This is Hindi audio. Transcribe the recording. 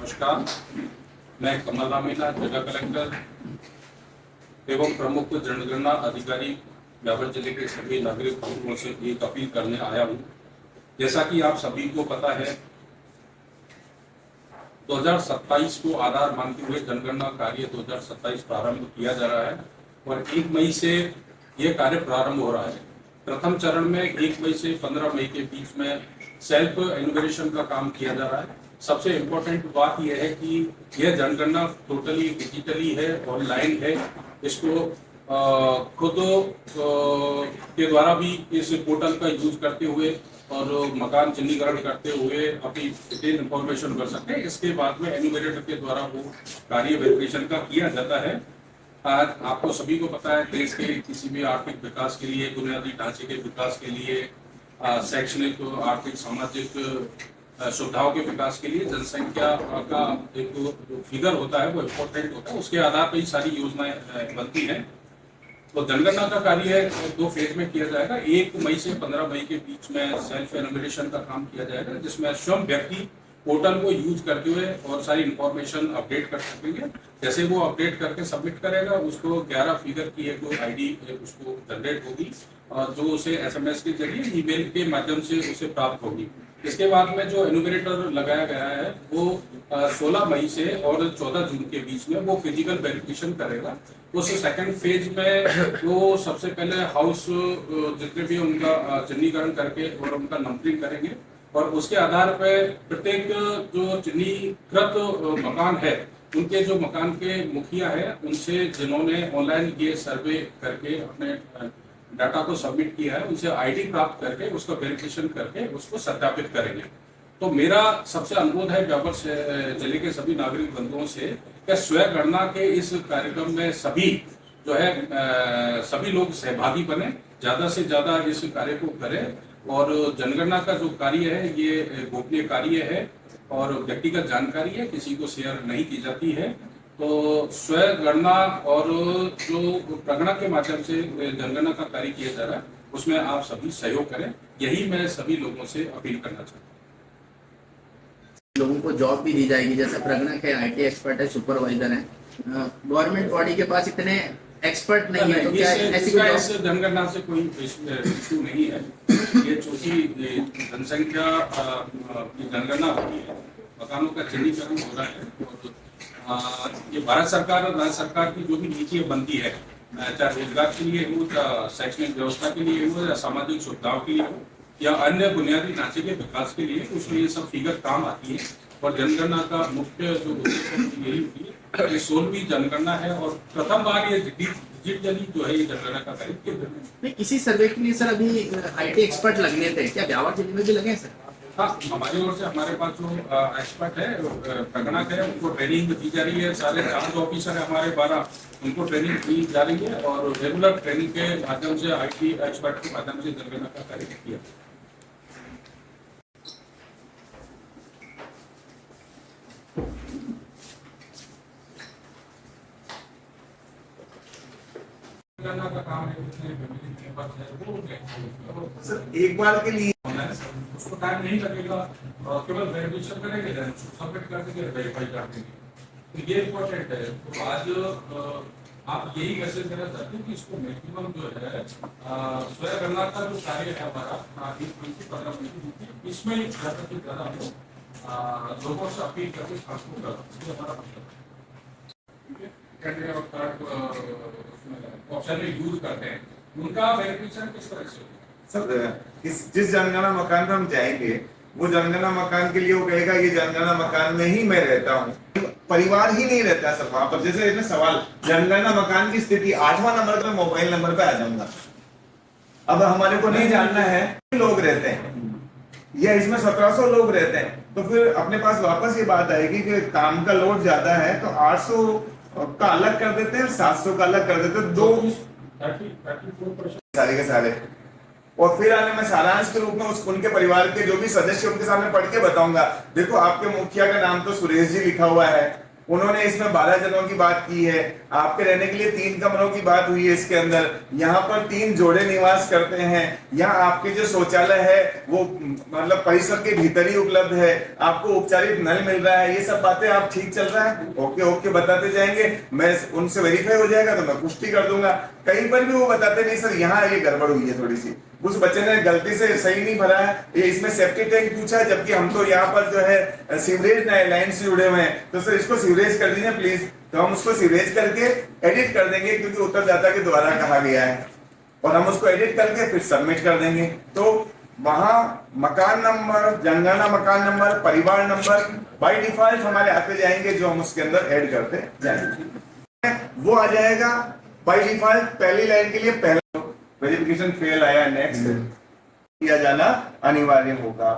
नमस्कार, मैं कमल रामीना, जगह कलेक्टर एवं प्रमुख जनगणना अधिकारी ब्यावर जिले के सभी नागरिक बंधुओं से एक अपील करने आया हूँ। जैसा कि आप सभी को पता है, 2027 को आधार मानते हुए जनगणना कार्य 2027 प्रारंभ किया जा रहा है और 1 मई से यह कार्य प्रारंभ हो रहा है। प्रथम चरण में 1 मई से 15 मई के बीच में सेल्फ एन्यूमरेशन का काम किया जा रहा है। सबसे इम्पोर्टेंट बात यह है कि यह जनगणना टोटली डिजिटली है, ऑनलाइन है। इसको खुद के द्वारा भी इस पोर्टल का यूज करते हुए और मकान चिन्हीकरण करते हुए अपनी डिटेल इंफॉर्मेशन कर सकते हैं। इसके बाद में एन्यूमरेटर के द्वारा वो कार्य वेरिफिकेशन का किया जाता है। आज आपको सभी को पता है, देश के किसी भी आर्थिक विकास के लिए, बुनियादी ढांचे के विकास के लिए, शैक्षणिक, आर्थिक, सामाजिक सुविधाओं के विकास के लिए जनसंख्या का एक फिगर होता है, वो इम्पोर्टेंट होता है। उसके आधार पर ही सारी योजनाएं बनती हैं। तो जनगणना का कार्य 2 फेज में किया जाएगा। 1 मई से 15 मई के बीच में सेल्फ एन्यूमरेशन का काम किया जाएगा, जिसमें स्वयं व्यक्ति पोर्टल को यूज करते हुए और सारी इंफॉर्मेशन अपडेट कर सकेंगे। जैसे वो अपडेट करके सबमिट करेगा, उसको 11 फिगर की एक आईडी उसको जनरेट होगी और जो उसे एसएमएस के जरिए, ईमेल के माध्यम से उसे प्राप्त होगी। इसके बाद में जो एन्यूमरेटर लगाया गया है वो 16 मई से और 14 जून के बीच में वो फिजिकल वेरिफिकेशन करेगा। उस सेकंड फेज में वो सबसे पहले हाउस जितने भी उनका चिन्हीकरण करके और उनका नंबरिंग करेंगे और उसके आधार पर प्रत्येक जो चिन्हीकृत मकान है, उनके जो मकान के मुखिया है, उनसे जिन्होंने ऑनलाइन ये सर्वे करके अपने डाटा को सबमिट किया है, उनसे आईडी प्राप्त करके उसका वेरिफिकेशन करके उसको सत्यापित करेंगे। तो मेरा सबसे अनुरोध है ब्यावर जिले के सभी नागरिक बंधुओं से कि स्वयं गणना के इस कार्यक्रम में सभी जो है सभी लोग सहभागी बने, ज्यादा से ज्यादा इस कार्य को करें। और जनगणना का जो कार्य है ये गोपनीय कार्य है और व्यक्तिगत जानकारी है, किसी को शेयर नहीं की जाती है। तो स्वयं गणना और जो प्रगणना के माध्यम से जनगणना का कार्य किया जा रहा है, उसमें आप सभी सहयोग करें, यही मैं सभी लोगों से अपील करना चाहता हूँ। लोगों को जॉब भी दी जाएगी, जैसे प्रगणक है, आईटी एक्सपर्ट है, सुपरवाइजर है। गवर्नमेंट बॉडी के पास इतने एक्सपर्ट नहीं है, तो क्या ऐसी कोई इस जनगणना से कोई इशू नहीं है। ये चूंकि जनसंख्या की जनगणना होती है, मकानों का चिन्हीकरण हो रहा है और ये भारत सरकार और राज्य सरकार की जो भी नीतियां बनती है, चाहे रोजगार के लिए हो, चाहे शैक्षणिक व्यवस्था के लिए हो, या सामाजिक सुविधाओं के लिए हो, या अन्य बुनियादी ढांचे के विकास के लिए, उसमें ये सब फिगर काम आती है। और जनगणना का मुख्य जो उद्देश्य यही होती है, ये 16वीं जनगणना है और प्रथम बार ये डिजिटली जो है ये जनगणना का कार्य किया जाता है। नहीं, इसी सर्वे के लिए सर अभी आईटी एक्सपर्ट लगने थे, क्या ब्यावर जिले में भी लगे हैं सर? हाँ, हमारी ओर से हमारे पास जो एक्सपर्ट है, प्रगणक है, उनको ट्रेनिंग दी जा रही है। सारे चार्ज ऑफिसर है हमारे 12, उनको ट्रेनिंग दी जा रही है और रेगुलर ट्रेनिंग के माध्यम से, आईटी एक्सपर्ट के माध्यम से जनगणना का कार्य किया। का काम है, सर एक बार के लिए उसको टाइम नहीं लगेगा, केवल वेरिफिकेशन करेंगे, सबमिट कर देंगे, वेरीफाई कर देंगे। तो ये इम्पोर्टेंट है। तो आज आप यही मैसेज देना चाहते हैं कि इसको मैक्सिमम जो है स्वयं गणना का जो कार्य है हमारा 15 इसमें ज्यादा से ज्यादा हम लोगों से अपील करके खासतौर पर हमारा ऑप्शन में यूज करते हैं, उनका वेरिफिकेशन किस तरह से होगा? सर जिस जनगणना मकान पर हम जाएंगे, वो जनगणना मकान के लिए वो कहेगा ये जनगणना मकान में ही मैं रहता हूँ, परिवार ही नहीं रहता सर वहां पर। जैसे इसमें सवाल, जनगणना मकान की स्थिति 8वां नंबर पे, मोबाइल नंबर पे आ जाऊंगा। अब हमारे को नहीं जानना है लोग रहते हैं या इसमें 1700 लोग रहते हैं, तो फिर अपने पास वापस ये बात आएगी कि काम का लोड ज्यादा है, तो 800 का अलग कर देते हैं, 700 का अलग कर देते हैं, 34% सारे के सारे। और फिर आने में सारांश के रूप में उनके परिवार के जो भी सदस्य उनके सामने पढ़ के बताऊंगा, देखो आपके मुखिया का नाम तो सुरेश जी लिखा हुआ है, उन्होंने इसमें 12 जनों की बात की है। आपके रहने के लिए 3 कमरों की बात हुई है इसके अंदर। यहाँ पर 3 जोड़े निवास करते हैं। यहाँ आपके जो शौचालय है वो मतलब परिसर के भीतर ही उपलब्ध है। आपको उपचारित नल मिल रहा है। ये सब बातें आप ठीक चल रहा है, ओके ओके बताते जाएंगे। मैं उनसे वेरीफाई हो जाएगा तो मैं पुष्टि कर दूंगा। कहीं पर भी वो बताते नहीं सर यहाँ ये गड़बड़ हुई है थोड़ी सी, उस बच्चे ने गलती से सही नहीं भरा है, ये इसमें सेफ्टी टैंक पूछा है, जबकि हम तो यहाँ पर जो है सीवरेज लाइन से जुड़े हुए हैं। तो सर इसको सीवरेज कर दीजिए प्लीज। तो हम उसको सीवरेज करके एडिट कर देंगे, क्योंकि उत्तरदाता के द्वारा कहा गया है, और हम उसको एडिट करके फिर सबमिट कर देंगे। तो वहां मकान नंबर, जनगणना मकान नंबर, परिवार नंबर बाय डिफॉल्ट हमारे आते जाएंगे, जो हम उसके अंदर ऐड करते जाएंगे वो आ जाएगा बाय डिफॉल्ट। पहली लाइन के लिए पहला वेरिफिकेशन फेल आया, नेक्स्ट किया जाना अनिवार्य होगा।